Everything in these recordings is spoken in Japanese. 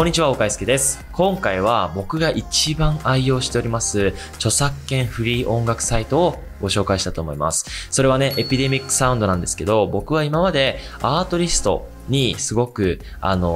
こんにちは、岡井介です。今回は僕が一番愛用しております著作権フリー音楽サイトをご紹介したいと思います。それはね、エピデミックサウンドなんですけど、僕は今までアートリストにすごく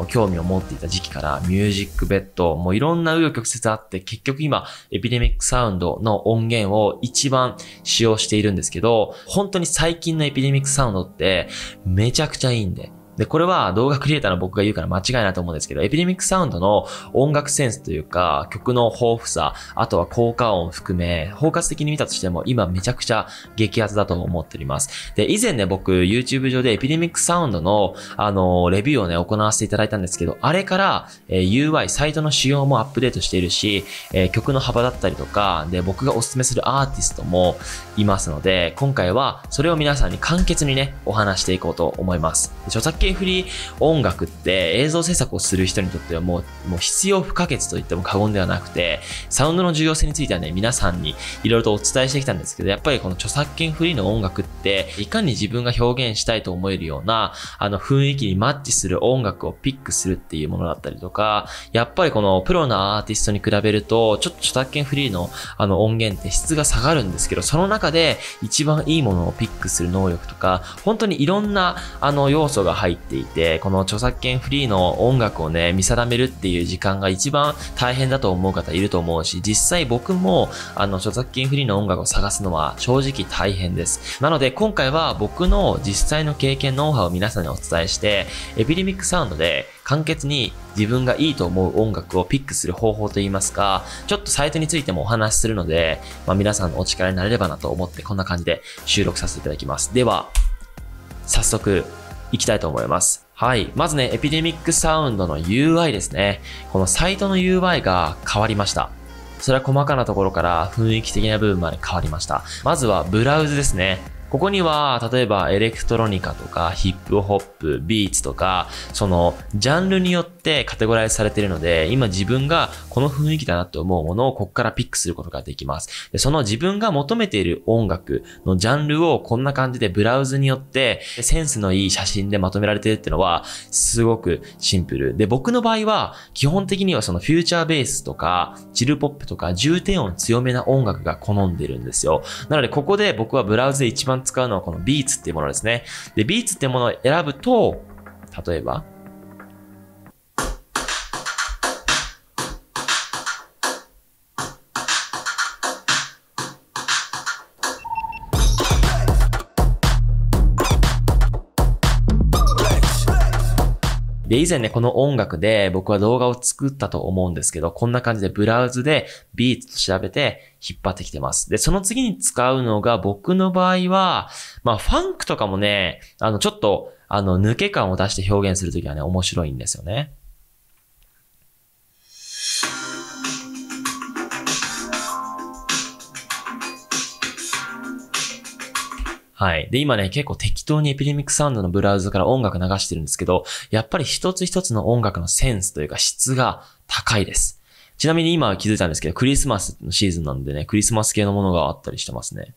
興味を持っていた時期からミュージックベッド、もういろんな紆余曲折あって、結局今エピデミックサウンドの音源を一番使用しているんですけど、本当に最近のエピデミックサウンドってめちゃくちゃいいんで。で、これは動画クリエイターの僕が言うから間違いないと思うんですけど、エピデミックサウンドの音楽センスというか、曲の豊富さ、あとは効果音を含め、包括的に見たとしても、今めちゃくちゃ激アツだと思っております。で、以前ね、僕、YouTube 上でエピデミックサウンドの、レビューをね、行わせていただいたんですけど、あれから、UI、サイトの仕様もアップデートしているし、曲の幅だったりとか、で、僕がおすすめするアーティストもいますので、今回はそれを皆さんに簡潔にね、お話していこうと思います。著作権フリー音楽って映像制作をする人にとってはもう必要不可欠と言っても過言ではなくて、サウンドの重要性についてはね、皆さんにいろいろとお伝えしてきたんですけど、やっぱりこの著作権フリーの音楽っていかに自分が表現したいと思えるような雰囲気にマッチする音楽をピックするっていうものだったりとか、やっぱりこのプロのアーティストに比べるとちょっと著作権フリーの音源って質が下がるんですけど、その中で一番いいものをピックする能力とか、本当にいろんな要素が入っていて、この著作権フリーの音楽をね、見定めるっていう時間が一番大変だと思う方いると思うし、実際僕も著作権フリーの音楽を探すのは正直大変です。なので今回は僕の実際の経験、ノウハウを皆さんにお伝えして、エピデミックサウンドで簡潔に自分がいいと思う音楽をピックする方法といいますか、ちょっとサイトについてもお話しするので、皆さんのお力になれればなと思ってこんな感じで収録させていただきます。では、早速いきたいと思います。はい。まずね、エピデミックサウンドの UI ですね。このサイトの UI が変わりました。それは細かなところから雰囲気的な部分まで変わりました。まずはブラウズですね。ここには、例えばエレクトロニカとかヒップホップ、ビーツとか、そのジャンルによってカテゴライズされているので、今自分がこの雰囲気だなと思うものをここからピックすることができます。で、その自分が求めている音楽のジャンルをこんな感じでブラウズによってセンスのいい写真でまとめられているっていうのはすごくシンプル。で、僕の場合は基本的にはそのフューチャーベースとかチルポップとか重低音強めな音楽が好んでるんですよ。なのでここで僕はブラウズで一番使うのはこのビーツっていうものですね。で、ビーツっていうものを選ぶと、例えば、で、以前ね、この音楽で僕は動画を作ったと思うんですけど、こんな感じでブラウズでビーツと調べて引っ張ってきてます。で、その次に使うのが僕の場合は、ファンクとかもね、ちょっと、抜け感を出して表現するときはね、面白いんですよね。はい。で、今ね、結構適当にエピデミックサウンドのブラウズから音楽流してるんですけど、やっぱり一つ一つの音楽のセンスというか質が高いです。ちなみに今気づいたんですけど、クリスマスのシーズンなんでね、クリスマス系のものがあったりしてますね。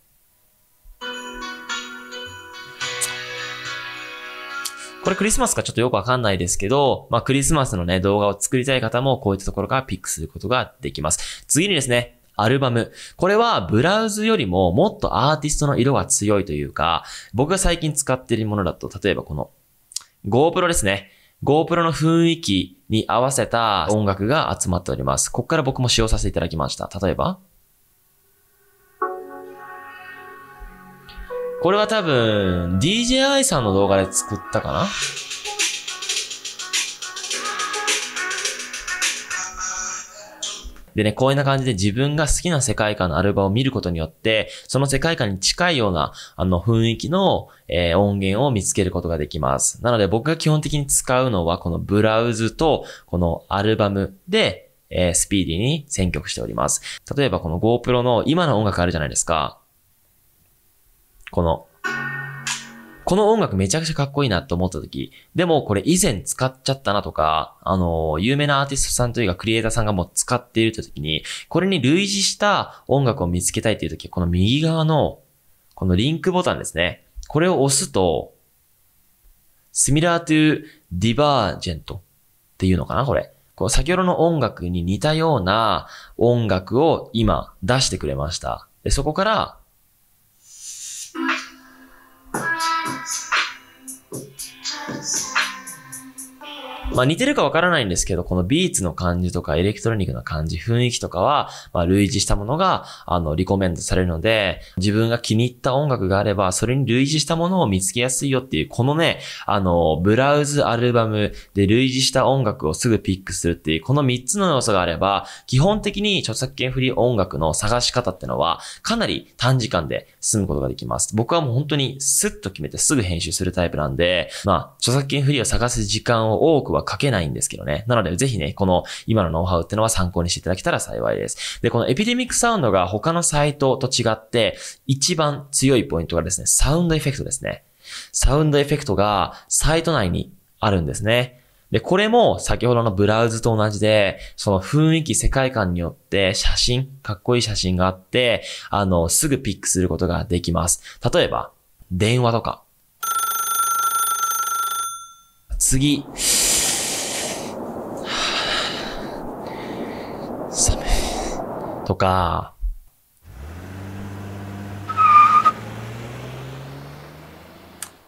これクリスマスかちょっとよくわかんないですけど、クリスマスのね、動画を作りたい方もこういったところからピックすることができます。次にですね、アルバム。これはブラウズよりももっとアーティストの色が強いというか、僕が最近使っているものだと、例えばこの GoPro ですね。GoPro の雰囲気に合わせた音楽が集まっております。ここから僕も使用させていただきました。例えば、これは多分 DJI さんの動画で作ったかな？でね、こういう感じで自分が好きな世界観のアルバムを見ることによって、その世界観に近いような、雰囲気の、音源を見つけることができます。なので僕が基本的に使うのは、このブラウズと、このアルバムで、スピーディーに選曲しております。例えばこの GoPro の今の音楽あるじゃないですか。この音楽めちゃくちゃかっこいいなと思った時、でもこれ以前使っちゃったなとか、有名なアーティストさんというかクリエイターさんがもう使っているという時に、これに類似した音楽を見つけたいという時、この右側のこのリンクボタンですね。これを押すと、similar to divergent っていうのかなこれこう先ほどの音楽に似たような音楽を今出してくれました。で、そこから、似てるかわからないんですけど、このビーツの感じとかエレクトロニックな感じ、雰囲気とかは、類似したものが、リコメンドされるので、自分が気に入った音楽があれば、それに類似したものを見つけやすいよっていう、このね、ブラウズアルバムで類似した音楽をすぐピックするっていう、この3つの要素があれば、基本的に著作権フリー音楽の探し方ってのは、かなり短時間で済むことができます。僕はもう本当にスッと決めてすぐ編集するタイプなんで、著作権フリーを探す時間を多くはかけないんですけどね。なのでぜひね、この今のノウハウってのは参考にしていただけたら幸いです。で、このエピデミックサウンドが他のサイトと違って一番強いポイントがですね、サウンドエフェクトですね。サウンドエフェクトがサイト内にあるんですね。で、これも先ほどのブラウズと同じで、その雰囲気、世界観によって写真、かっこいい写真があって、すぐピックすることができます。例えば、電話とか。次。寒い。とか、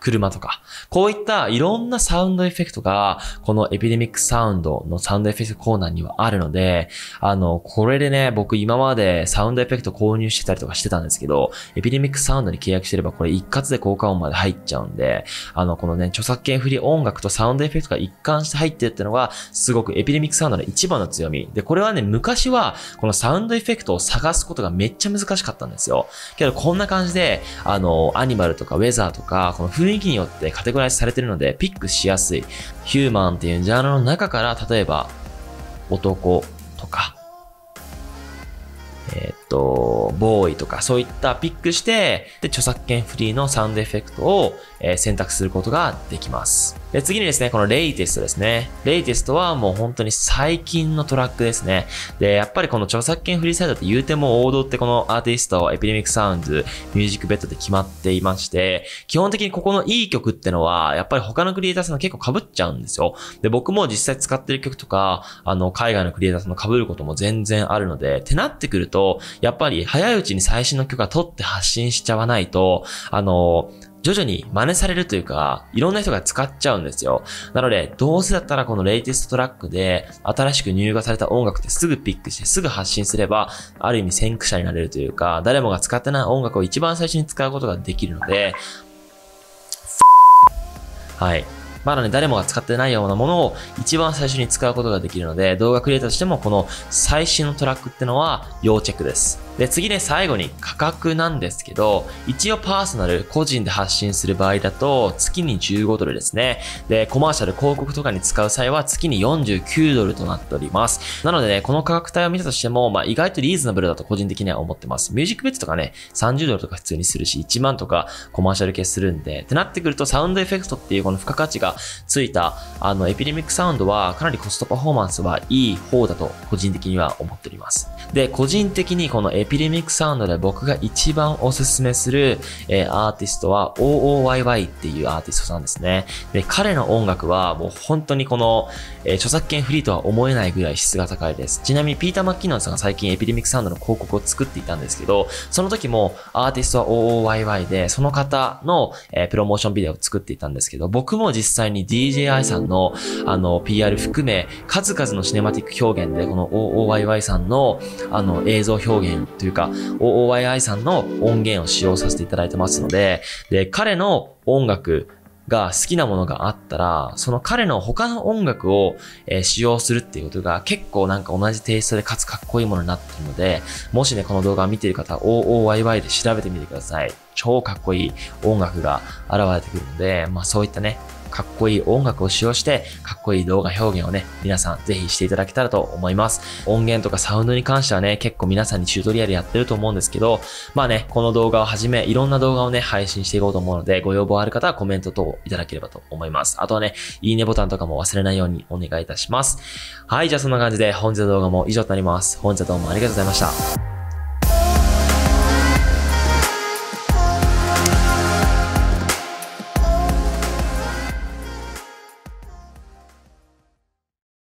車とか。こういったいろんなサウンドエフェクトが、このエピデミックサウンドのサウンドエフェクトコーナーにはあるので、これでね、僕今までサウンドエフェクト購入してたりとかしてたんですけど、エピデミックサウンドに契約してればこれ一括で効果音まで入っちゃうんで、このね、著作権フリー音楽とサウンドエフェクトが一貫して入ってるってのが、すごくエピデミックサウンドの一番の強み。で、これはね、昔は、このサウンドエフェクトを探すことがめっちゃ難しかったんですよ。けど、こんな感じで、アニマルとかウェザーとか、この雰囲気によってカテゴライズされてるので、ピックしやすい。ヒューマンっていうジャンルの中から、例えば、男とか、ボーイとか、そういったピックして、で、著作権フリーのサウンドエフェクトを、選択することができます。で、次にですね、このレイテストですね。レイテストはもう本当に最近のトラックですね。で、やっぱりこの著作権フリーサイトって言うても王道ってこのアーティスト、エピデミックサウンズ、ミュージックベッドで決まっていまして、基本的にここのいい曲ってのは、やっぱり他のクリエイターさんの結構被っちゃうんですよ。で、僕も実際使ってる曲とか、海外のクリエイターさんの被ることも全然あるので、ってなってくると、やっぱり早いうちに最新の曲は取って発信しちゃわないと、徐々に真似されるというか、いろんな人が使っちゃうんですよ。なので、どうせだったらこのレイテストトラックで新しく入荷された音楽ってすぐピックしてすぐ発信すれば、ある意味先駆者になれるというか、誰もが使ってない音楽を一番最初に使うことができるので、はい。まだね、誰もが使ってないようなものを一番最初に使うことができるので、動画クリエイターとしてもこの最新のトラックってのは要チェックです。で、次ね、最後に価格なんですけど、一応パーソナル、個人で発信する場合だと、月に15ドルですね。で、コマーシャル、広告とかに使う際は月に49ドルとなっております。なのでね、この価格帯を見たとしても、意外とリーズナブルだと個人的には思ってます。ミュージックベッドとかね、30ドルとか普通にするし、1万とかコマーシャル系するんで、ってなってくるとサウンドエフェクトっていうこの付加価値がついた、エピデミックサウンドはかなりコストパフォーマンスはいい方だと個人的には思っております。で、個人的にこのエピデミックサウンドで僕が一番おすすめする、アーティストは OOYY っていうアーティストさんですね。で、彼の音楽はもう本当にこの、著作権フリーとは思えないぐらい質が高いです。ちなみにピーター・マッキノンさんが最近エピデミックサウンドの広告を作っていたんですけど、その時もアーティストは OOYY で、その方の、プロモーションビデオを作っていたんですけど、僕も実際に DJI さんのPR 含め、数々のシネマティック表現でこの OOYY さんの映像表現というか、OOYY さんの音源を使用させていただいてますので、で、彼の音楽が好きなものがあったら、その彼の他の音楽を、使用するっていうことが結構なんか同じテイストでかつかっこいいものになっているので、もしね、この動画を見ている方、OOYY で調べてみてください。超かっこいい音楽が現れてくるので、そういったね、かっこいい音楽を使用して、かっこいい動画表現をね、皆さんぜひしていただけたらと思います。音源とかサウンドに関してはね、結構皆さんにチュートリアルやってると思うんですけど、この動画をはじめ、いろんな動画をね、配信していこうと思うので、ご要望ある方はコメント等いただければと思います。あとはね、いいねボタンとかも忘れないようにお願いいたします。はい、じゃあそんな感じで本日の動画も以上となります。本日はどうもありがとうございました。